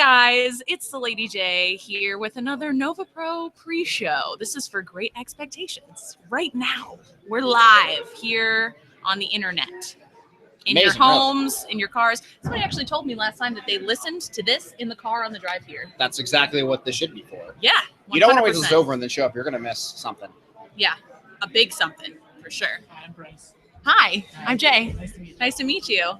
guys, it's the Lady J here with another Nova Pro pre-show. This is for Great Expectations. Right now, we're live here on the internet. In your homes, in your cars. Somebody actually told me last time that they listened to this in the car on the drive here. That's exactly what this should be for. Yeah, 100%. You don't want to wait till it's over and then show up. You're going to miss something. Yeah, a big something, for sure. Hi, I'm Bryce. Hi, I'm Jay. Nice to meet you. Nice to meet you.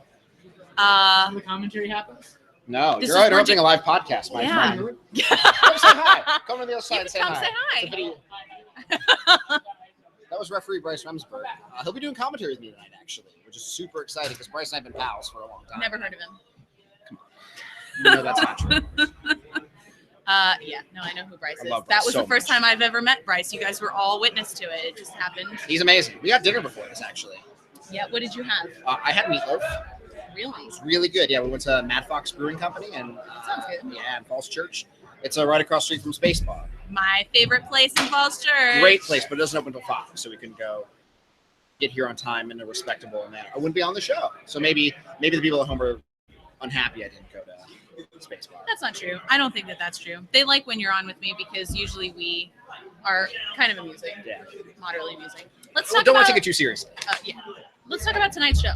The commentary happens? No, This you're is interrupting a live podcast, my Yeah. friend. Come say hi. Come to the other side and say come hi. say hi. It's a video. That was referee Bryce Remsburg. He'll be doing commentary with me tonight, actually, which is super exciting because Bryce and I have been pals for a long time. Never heard of him. No, that's not true. Yeah, no, I know who Bryce I is. love That Bryce was so the first much. time I've ever met Bryce. You guys were all witness to it. It just happened. He's amazing. We had dinner before this, actually. Yeah, what did you have? I had meatloaf. Really? It's really good. Yeah, we went to Mad Fox Brewing Company and Sounds good. yeah, in Falls Church. It's right across the street from Space Bar. My favorite place in Falls Church. Great place, but it doesn't open until 5, so we can go get here on time in a respectable manner. I wouldn't be on the show, so maybe the people at home are unhappy I didn't go to Space Bar. That's not true. I don't think that that's true. They like when you're on with me because usually we are kind of amusing. Yeah. Moderately amusing. Let's Well, talk don't about want to take it too seriously. yeah. Let's talk about tonight's show.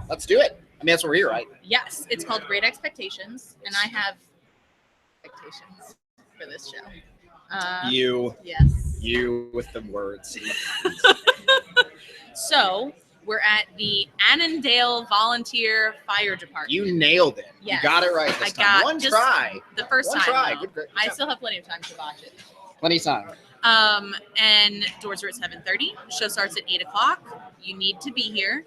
Let's do it. I mean, that's what we're here, right? Yes, it's called Great Expectations, and I have expectations for this show. Yes. You with the words. So we're at the Annandale Volunteer Fire Department. You nailed it. Yes. You got it right this time. One just try. The first One time. try. though. Good. I still have plenty of time to watch it. Plenty of time. And doors are at 7:30. Show starts at 8 o'clock. You need to be here.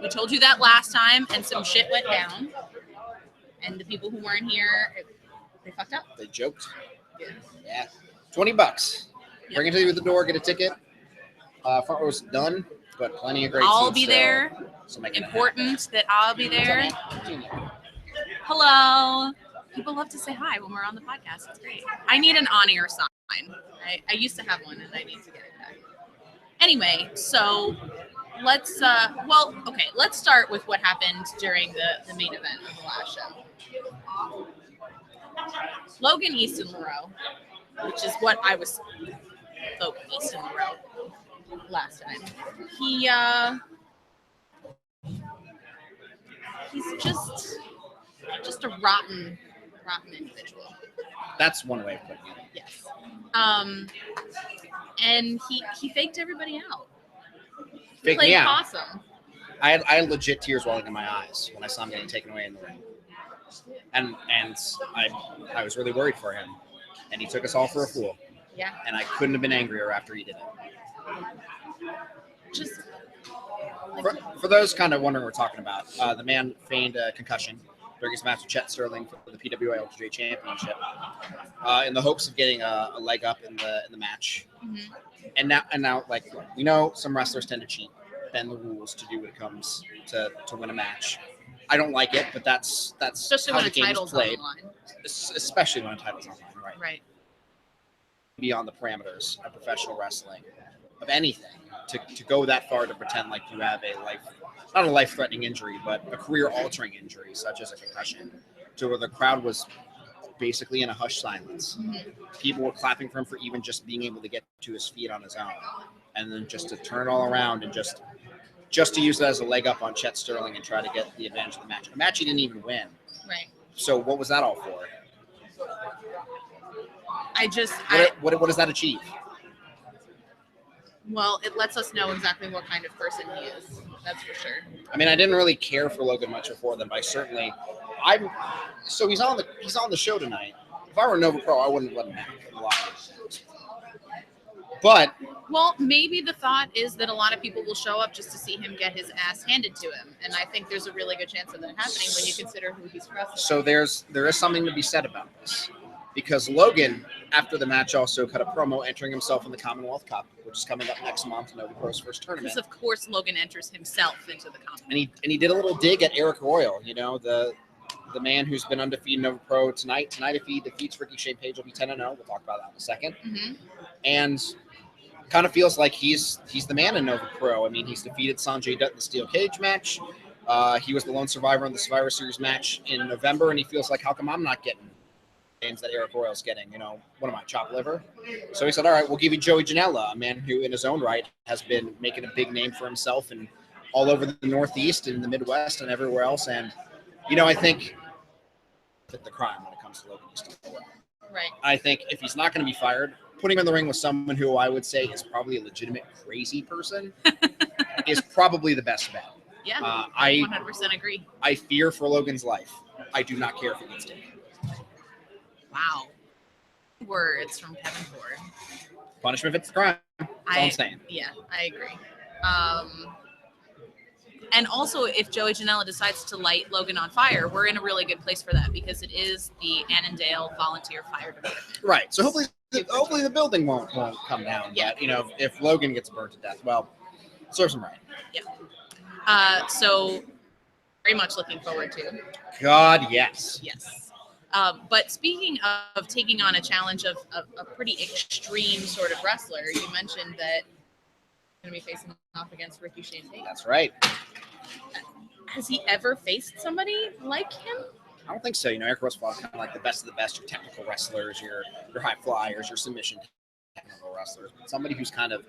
We told you that last time, and some shit went down. And the people who weren't here, they fucked up. They joked. Yeah. Yeah. $20. Yep. Bring it to you at the door. Get a ticket. Front row's done, but plenty of great I'll seats, be there. So make it Important that I'll be there. happen. Hello. People love to say hi when we're on the podcast. It's great. I need an on-air sign. I used to have one, and I need to get it back. Anyway, so let's let's start with what happened during the main event of the last show. Logan Easton Moreau, which is what I was Logan Easton Moreau last time. He's just a rotten individual. That's one way of putting it. Yes. And he faked everybody out. Fake Played me out. possum. I had legit tears welling in my eyes when I saw him getting taken away in the ring. And I was really worried for him. And he took us all for a fool. Yeah. And I couldn't have been angrier after he did it. Just For those kind of wondering what we're talking about, the man feigned a concussion during his match with Chet Sterling for the PWI LTJ Championship, in the hopes of getting a leg up in the match. mhm. And now, like, we know some wrestlers tend to cheat, bend the rules to do what it comes to win a match. I don't like it, but that's Especially how when the the game is title's on the played. line. Especially when a title's on the line, right? Right. Beyond the parameters of professional wrestling, of anything, to go that far to pretend like you have not a life-threatening injury, but a career-altering injury, such as a concussion, to where the crowd was basically in a hushed silence. Mhm. People were clapping for him for even just being able to get to his feet on his own, and then just to turn all around and just to use that as a leg up on Chet Sterling and try to get the advantage of the match. A match he didn't even win. Right. So what was that all for? What does that achieve? Well, it lets us know exactly what kind of person he is. That's for sure. I mean, I didn't really care for Logan much before then, but so he's on the show tonight. If I were Nova Pro, I wouldn't let him have a lot of things. But Well, maybe the thought is that a lot of people will show up just to see him get his ass handed to him, and I think there's a really good chance of that happening when you consider who he's wrestling. so there is something to be said about this, because Logan, after the match, also cut a promo entering himself in the Commonwealth Cup, which is coming up next month, Nova Pro's first tournament. Because of course Logan enters himself into the company. And he did a little dig at Eric Royal, the man who's been undefeated in Nova Pro tonight. Tonight, if he defeats Ricky Shane Page, he'll be 10-0. We'll talk about that in a second. Mm-hmm. And kind of feels like he's the man in Nova Pro. I mean, he's defeated Sanjay Dutt in the steel cage match. He was the lone survivor in the Survivor Series match in November, and he feels like, how come I'm not getting names that Eric Royal's getting. What am I, chopped liver? So he said, all right, we'll give you Joey Janela, a man who in his own right has been making a big name for himself and all over the Northeast and the Midwest and everywhere else. And, I think the crime when it comes to Logan Easton. Right. I think if he's not going to be fired, putting him in the ring with someone who I would say is probably a legitimate crazy person is probably the best bet. Yeah, I 100% agree. I fear for Logan's life. I do not care if he gets taken. Wow. Words from Kevin Ford. Punishment fits the crime. That's all I'm saying. Yeah, I agree. And also, if Joey Janela decides to light Logan on fire, we're in a really good place for that because it is the Annandale Volunteer Fire Department. Right. So hopefully the building won't come down. Yeah. But, if Logan gets burned to death, well, serves him right. Yeah. So very much looking forward to. God, yes. Yes. But speaking of taking on a challenge of a pretty extreme sort of wrestler, you mentioned that you're going to be facing off against Ricky Shane Page. That's right. Has he ever faced somebody like him? I don't think so. Eric Royal's fought kind of like the best of the best, your technical wrestlers, your high flyers, your submission technical wrestlers. Somebody who's kind of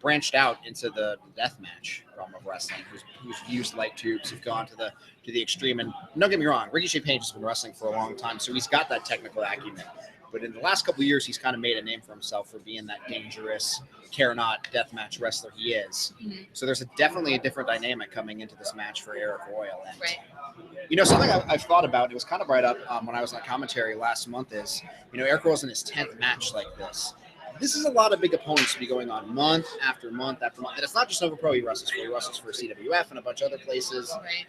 branched out into the death match realm of wrestling, who's used light tubes, who've gone to the extreme. And don't get me wrong, Ricky Shane Page has been wrestling for a long time, so he's got that technical acumen. But in the last couple of years, he's kind of made a name for himself for being that dangerous, care-not deathmatch wrestler he is. Mm-hmm. So there's definitely a different dynamic coming into this match for Eric Royal. And, Right. Something I've thought about, it was kind of brought up when I was on commentary last month is, Eric Royal's in his 10th match like this. This is a lot of big opponents to be going on month after month after month. And it's not just NoVa Pro he wrestles for. He wrestles for CWF and a bunch of other places. Right.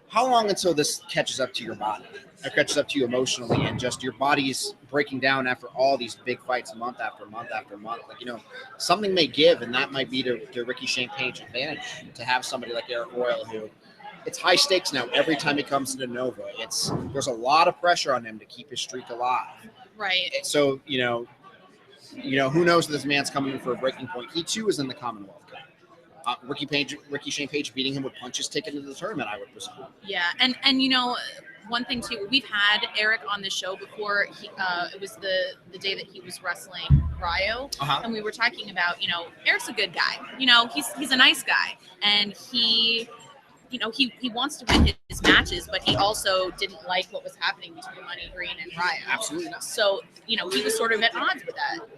How long until this catches up to your body? It catches up to you emotionally and just your body's breaking down after all these big fights month after month after month. Something may give, and that might be to Ricky Shane Page advantage to have somebody like Eric Royal who it's high stakes now every time he comes into NoVa. There's a lot of pressure on him to keep his streak alive. Right. So, who knows if this man's coming in for a breaking point. He too is in the Commonwealth Cup. Ricky Shane Page beating him would punch his ticket into the tournament, I would presume. Yeah, and one thing too, we've had Eric on the show before. It was the day that he was wrestling Ryo, and we were talking about Eric's a good guy. He's a nice guy, and he wants to win his matches, but he also didn't like what was happening between Money Green and Ryo. Absolutely not. So, he was sort of at odds with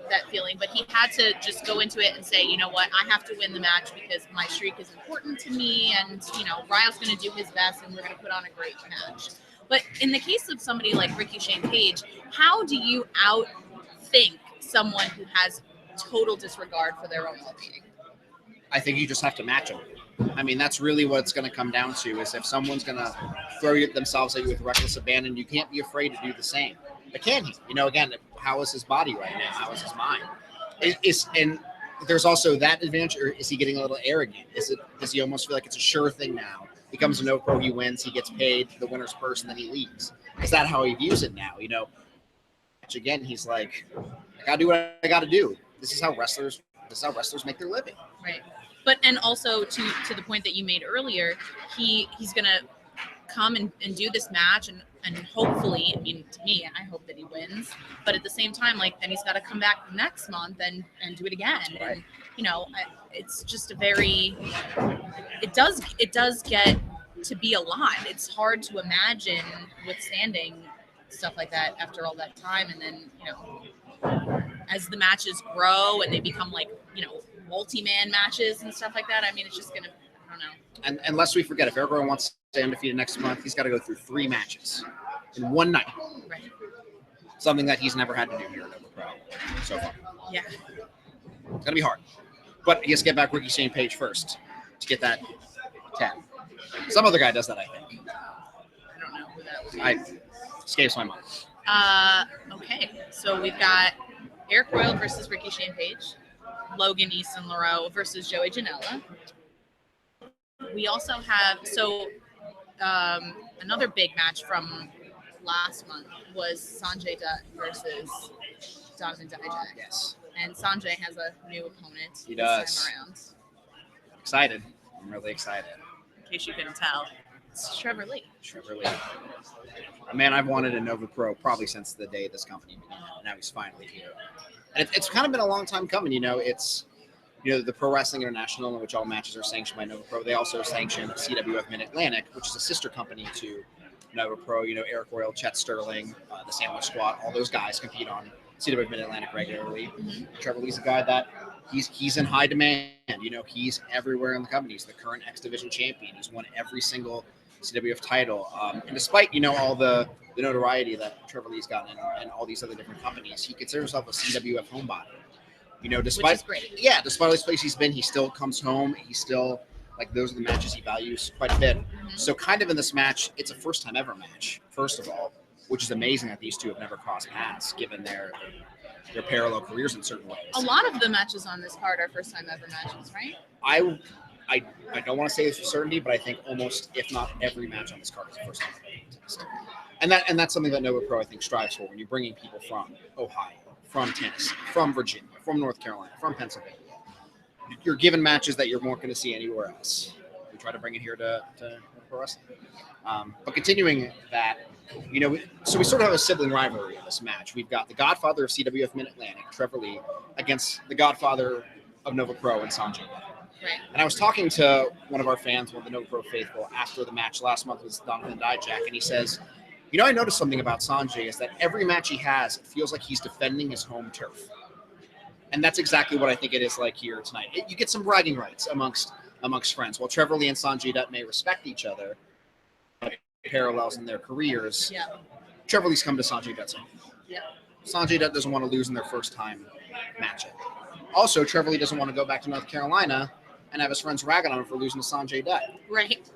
that feeling, but he had to just go into it and say, you know what, I have to win the match because my streak is important to me, and, Ryo's going to do his best, and we're going to put on a great match. But in the case of somebody like Ricky Shane Page, how do you outthink someone who has total disregard for their own well-being? I think you just have to match them. I mean, that's really what it's going to come down to is if someone's going to throw themselves at you with reckless abandon, you can't be afraid to do the same. But can he? Again, how is his body right now? How is his mind? And there's also that advantage, or is he getting a little arrogant? Does he almost feel like it's a sure thing now? He comes to NoVa Pro, he wins, he gets paid the winner's purse, and then he leaves. Is that how he views it now? Again, he's like, I got to do what I got to do. This is how wrestlers make their living. Right. But and also to the point that you made earlier, he's gonna come and do this match and hopefully, I mean, to me, I hope that he wins. But at the same time, then he's got to come back next month and do it again. Right. And it's just it does get to be a lot. It's hard to imagine withstanding stuff like that after all that time, and then as the matches grow and they become multi-man matches and stuff like that. I mean, it's just gonna, I don't know. And lest we forget, if Eric Royal wants to stay undefeated next month, he's got to go through 3 matches in one night. Right. Something that he's never had to do here at NoVa Pro so far. Yeah. It's gonna be hard, but he has to get back Ricky Shane Page first to get that 10. Some other guy does that, I think. I don't know who that would be. Escapes my mind. Okay, so we've got Eric Royal versus Ricky Shane Page, Logan Easton Lareau versus Joey Janela. We also have another big match from last month was Sanjay Dutt versus Donovan Dijak. Yes. And Sanjay has a new opponent He this does. time around. Excited. I'm really excited. In case you couldn't tell. It's Trevor Lee. Trevor Lee. A man I've wanted in Nova Pro probably since the day this company began. Now he's finally here. And it's kind of been a long time coming. It's the Pro Wrestling International, in which all matches are sanctioned by Nova Pro. They also sanction CWF Mid-Atlantic, which is a sister company to Nova Pro. Eric Royal, Chet Sterling, the Sandwich Squad, all those guys compete on CWF Mid-Atlantic regularly. Mm-hmm. Trevor Lee's a guy that he's in high demand. He's everywhere in the company. He's the current X Division champion. He's won every single CWF title. And despite, all the notoriety that Trevor Lee's gotten and all these other different companies, he considers himself a CWF homebody. Despite Which is great. Yeah, despite all these places he's been, he still comes home. He still those are the matches he values quite a bit. Mm-hmm. So kind of in this match, it's a first time ever match, first of all, which is amazing that these two have never crossed paths given their parallel careers in certain ways. A lot of the matches on this card are first time ever matches, right? I don't want to say this with certainty, but I think almost, if not every match on this card is the first time ever. And that's something that Nova Pro, I think, strives for when you're bringing people from Ohio, from Tennessee, from Virginia, from North Carolina, from Pennsylvania. You're given matches that you're not going to see anywhere else. We try to bring it here to pro wrestling. But continuing that, so we sort of have a sibling rivalry in this match. We've got the godfather of CWF Mid-Atlantic, Trevor Lee, against the godfather of Nova Pro and Sanjay. Right. And I was talking to one of our fans, one of the Nova Pro faithful, after the match last month with Donovan Dijak, and he says, I noticed something about Sanjay is that every match he has, it feels like he's defending his home turf. And that's exactly what I think it is like here tonight. You get some bragging rights amongst friends. While Trevor Lee and Sanjay Dutt may respect each other, parallels in their careers, Yeah. Trevor Lee's come to Sanjay Dutt's home. Yeah. Sanjay Dutt doesn't want to lose in their first time matchup. Also, Trevor Lee doesn't want to go back to North Carolina and have his friends ragging on him for losing to Sanjay Dutt. Right.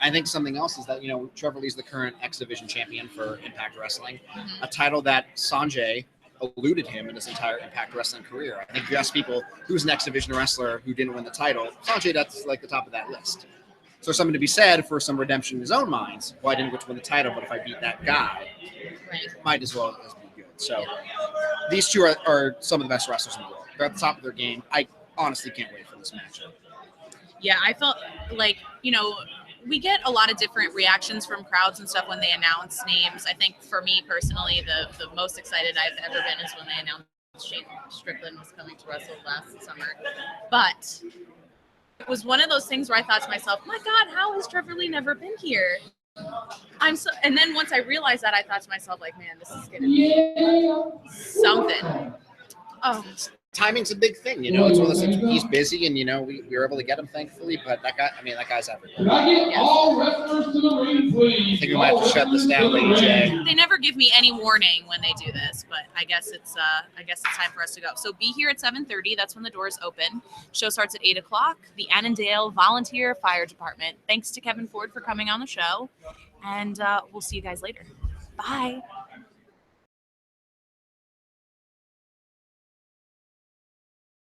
I think something else is that, Trevor Lee's the current X Division champion for Impact Wrestling, Mm-hmm. a title that Sanjay eluded him in his entire Impact Wrestling career. I think if you ask people who's an X Division wrestler who didn't win the title, Sanjay Dutt's like the top of that list. So there's something to be said for some redemption in his own mind. Well, I didn't get to win the title, but if I beat that guy, might as well as be good. So these two are some of the best wrestlers in the world. They're at the top of their game. I honestly can't wait for this matchup. Yeah, I felt like, we get a lot of different reactions from crowds and stuff when they announce names. I think for me personally, the most excited I've ever been is when they announced Shane Strickland was coming to wrestle last summer. But it was one of those things where I thought to myself, my God, how has Trevor Lee never been here? And then once I realized that, I thought to myself, like, man, this is going to be something. Oh, Timing's a big thing, It's one of those things. He's busy, and we were able to get him, thankfully. But that guy's everywhere. All wrestlers to the ring, please. I think we might have to shut this down, Lady J. They never give me any warning when they do this, but I guess it's time for us to go. So be here at 7:30. That's when the doors open. Show starts at 8:00. The Annandale Volunteer Fire Department. Thanks to Kevin Ford for coming on the show, and we'll see you guys later. Bye.